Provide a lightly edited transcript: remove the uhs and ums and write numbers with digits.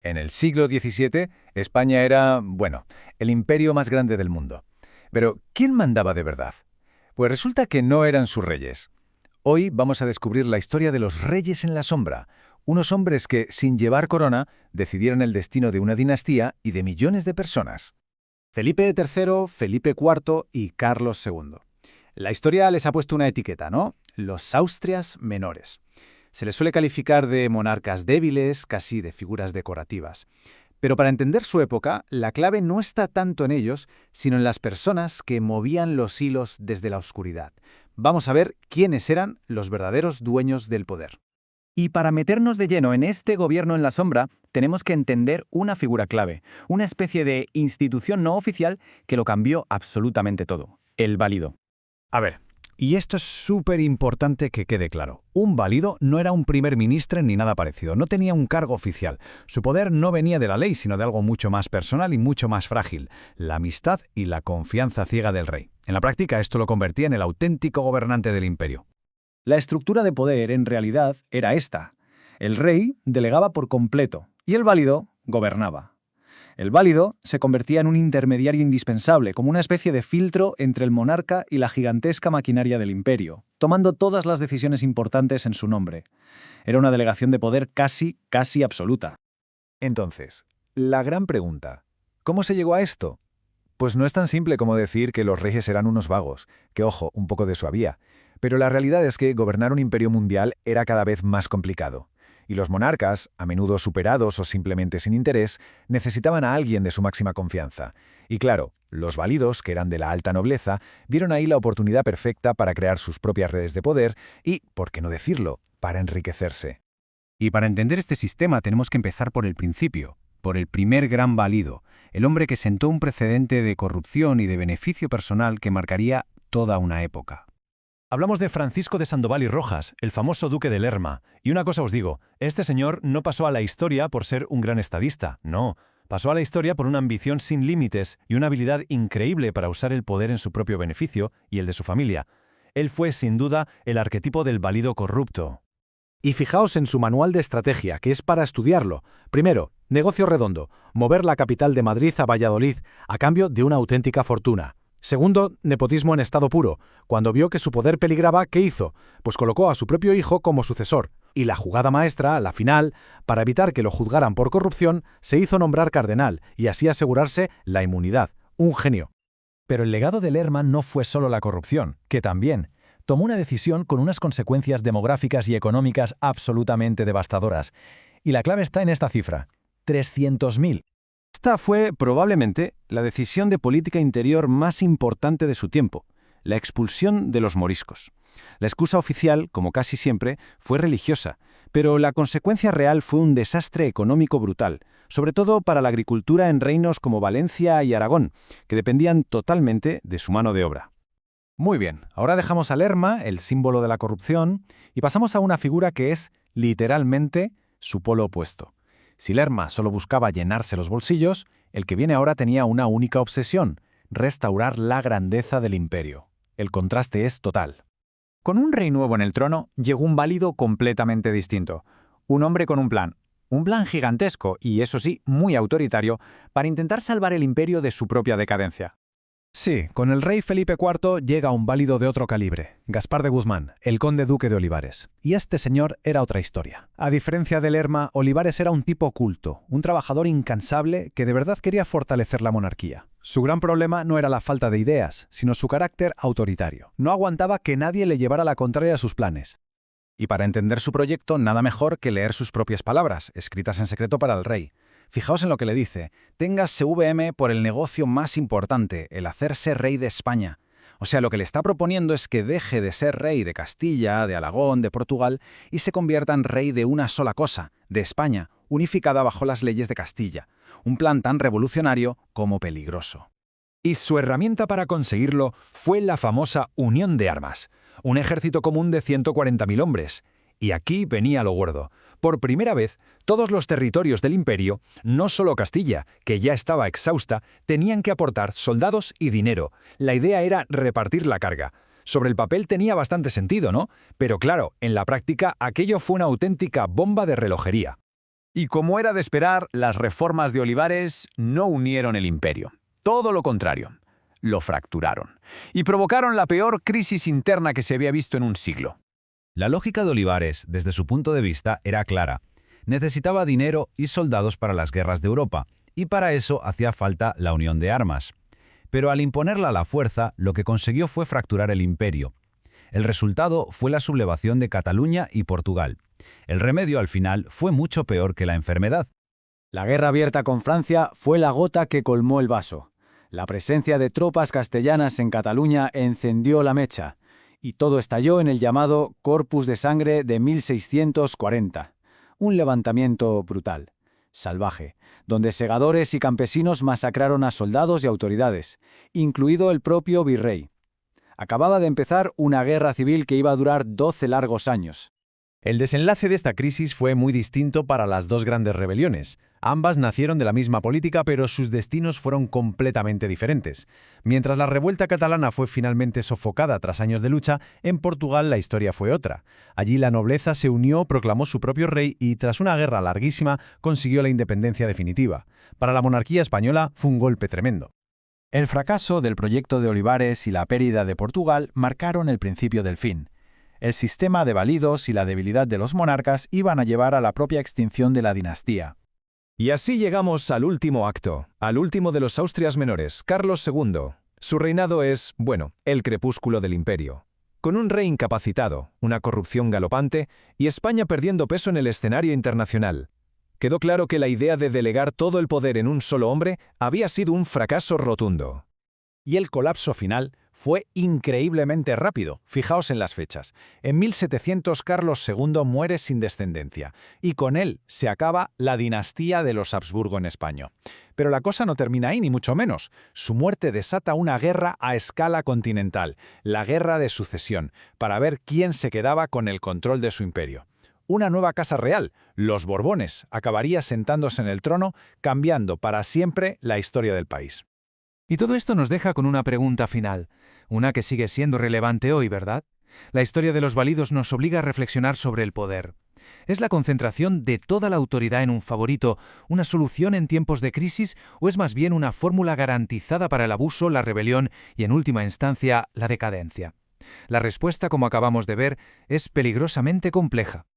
En el siglo XVII, España era, bueno, el imperio más grande del mundo. Pero, ¿quién mandaba de verdad? Pues resulta que no eran sus reyes. Hoy vamos a descubrir la historia de los reyes en la sombra, unos hombres que, sin llevar corona, decidieron el destino de una dinastía y de millones de personas. Felipe III, Felipe IV y Carlos II. La historia les ha puesto una etiqueta, ¿no? Los Austrias menores. Se les suele calificar de monarcas débiles, casi de figuras decorativas. Pero para entender su época, la clave no está tanto en ellos, sino en las personas que movían los hilos desde la oscuridad. Vamos a ver quiénes eran los verdaderos dueños del poder. Y para meternos de lleno en este gobierno en la sombra, tenemos que entender una figura clave, una especie de institución no oficial que lo cambió absolutamente todo: el válido. A ver, y esto es súper importante que quede claro. Un válido no era un primer ministro ni nada parecido, no tenía un cargo oficial. Su poder no venía de la ley, sino de algo mucho más personal y mucho más frágil: la amistad y la confianza ciega del rey. En la práctica, esto lo convertía en el auténtico gobernante del imperio. La estructura de poder, en realidad, era esta. El rey delegaba por completo y el válido gobernaba. El válido se convertía en un intermediario indispensable, como una especie de filtro entre el monarca y la gigantesca maquinaria del imperio, tomando todas las decisiones importantes en su nombre. Era una delegación de poder casi absoluta. Entonces, la gran pregunta, ¿cómo se llegó a esto? Pues no es tan simple como decir que los reyes eran unos vagos, que ojo, un poco de eso había. Pero la realidad es que gobernar un imperio mundial era cada vez más complicado. Y los monarcas, a menudo superados o simplemente sin interés, necesitaban a alguien de su máxima confianza. Y claro, los válidos, que eran de la alta nobleza, vieron ahí la oportunidad perfecta para crear sus propias redes de poder y, por qué no decirlo, para enriquecerse. Y para entender este sistema tenemos que empezar por el principio, por el primer gran válido, el hombre que sentó un precedente de corrupción y de beneficio personal que marcaría toda una época. Hablamos de Francisco de Sandoval y Rojas, el famoso duque de Lerma. Y una cosa os digo, este señor no pasó a la historia por ser un gran estadista, no. Pasó a la historia por una ambición sin límites y una habilidad increíble para usar el poder en su propio beneficio y el de su familia. Él fue, sin duda, el arquetipo del válido corrupto. Y fijaos en su manual de estrategia, que es para estudiarlo. Primero, negocio redondo, mover la capital de Madrid a Valladolid, a cambio de una auténtica fortuna. Segundo, nepotismo en estado puro. Cuando vio que su poder peligraba, ¿qué hizo? Pues colocó a su propio hijo como sucesor. Y la jugada maestra, la final, para evitar que lo juzgaran por corrupción, se hizo nombrar cardenal y así asegurarse la inmunidad. Un genio. Pero el legado de Lerma no fue solo la corrupción, que también tomó una decisión con unas consecuencias demográficas y económicas absolutamente devastadoras. Y la clave está en esta cifra: 300.000. Esta fue, probablemente, la decisión de política interior más importante de su tiempo, la expulsión de los moriscos. La excusa oficial, como casi siempre, fue religiosa, pero la consecuencia real fue un desastre económico brutal, sobre todo para la agricultura en reinos como Valencia y Aragón, que dependían totalmente de su mano de obra. Muy bien, ahora dejamos a Lerma, el símbolo de la corrupción, y pasamos a una figura que es, literalmente, su polo opuesto. Si Lerma solo buscaba llenarse los bolsillos, el que viene ahora tenía una única obsesión: restaurar la grandeza del imperio. El contraste es total. Con un rey nuevo en el trono, llegó un válido completamente distinto. Un hombre con un plan gigantesco y, eso sí, muy autoritario, para intentar salvar el imperio de su propia decadencia. Sí, con el rey Felipe IV llega un válido de otro calibre, Gaspar de Guzmán, el conde duque de Olivares. Y este señor era otra historia. A diferencia de Lerma, Olivares era un tipo culto, un trabajador incansable que de verdad quería fortalecer la monarquía. Su gran problema no era la falta de ideas, sino su carácter autoritario. No aguantaba que nadie le llevara la contraria a sus planes. Y para entender su proyecto, nada mejor que leer sus propias palabras, escritas en secreto para el rey. Fijaos en lo que le dice: tengas CVM por el negocio más importante, el hacerse rey de España. O sea, lo que le está proponiendo es que deje de ser rey de Castilla, de Aragón, de Portugal, y se convierta en rey de una sola cosa, de España, unificada bajo las leyes de Castilla. Un plan tan revolucionario como peligroso. Y su herramienta para conseguirlo fue la famosa Unión de Armas, un ejército común de 140.000 hombres. Y aquí venía lo gordo. Por primera vez, todos los territorios del imperio, no solo Castilla, que ya estaba exhausta, tenían que aportar soldados y dinero. La idea era repartir la carga. Sobre el papel tenía bastante sentido, ¿no? Pero claro, en la práctica aquello fue una auténtica bomba de relojería. Y como era de esperar, las reformas de Olivares no unieron el imperio. Todo lo contrario, lo fracturaron. Y provocaron la peor crisis interna que se había visto en un siglo. La lógica de Olivares, desde su punto de vista, era clara. Necesitaba dinero y soldados para las guerras de Europa, y para eso hacía falta la unión de armas. Pero al imponerla a la fuerza, lo que consiguió fue fracturar el imperio. El resultado fue la sublevación de Cataluña y Portugal. El remedio, al final, fue mucho peor que la enfermedad. La guerra abierta con Francia fue la gota que colmó el vaso. La presencia de tropas castellanas en Cataluña encendió la mecha, y todo estalló en el llamado Corpus de Sangre de 1640. Un levantamiento brutal, salvaje, donde segadores y campesinos masacraron a soldados y autoridades, incluido el propio virrey. Acababa de empezar una guerra civil que iba a durar 12 largos años. El desenlace de esta crisis fue muy distinto para las dos grandes rebeliones. Ambas nacieron de la misma política, pero sus destinos fueron completamente diferentes. Mientras la revuelta catalana fue finalmente sofocada tras años de lucha, en Portugal la historia fue otra. Allí la nobleza se unió, proclamó su propio rey y, tras una guerra larguísima, consiguió la independencia definitiva. Para la monarquía española fue un golpe tremendo. El fracaso del proyecto de Olivares y la pérdida de Portugal marcaron el principio del fin. El sistema de válidos y la debilidad de los monarcas iban a llevar a la propia extinción de la dinastía. Y así llegamos al último acto, al último de los Austrias menores, Carlos II. Su reinado es, bueno, el crepúsculo del imperio. Con un rey incapacitado, una corrupción galopante y España perdiendo peso en el escenario internacional. Quedó claro que la idea de delegar todo el poder en un solo hombre había sido un fracaso rotundo. Y el colapso final fue increíblemente rápido. Fijaos en las fechas. En 1700 Carlos II muere sin descendencia, y con él se acaba la dinastía de los Habsburgo en España. Pero la cosa no termina ahí, ni mucho menos. Su muerte desata una guerra a escala continental, la Guerra de Sucesión, para ver quién se quedaba con el control de su imperio. Una nueva casa real, los Borbones, acabaría sentándose en el trono, cambiando para siempre la historia del país. Y todo esto nos deja con una pregunta final, una que sigue siendo relevante hoy, ¿verdad? La historia de los válidos nos obliga a reflexionar sobre el poder. ¿Es la concentración de toda la autoridad en un favorito una solución en tiempos de crisis o es más bien una fórmula garantizada para el abuso, la rebelión y, en última instancia, la decadencia? La respuesta, como acabamos de ver, es peligrosamente compleja.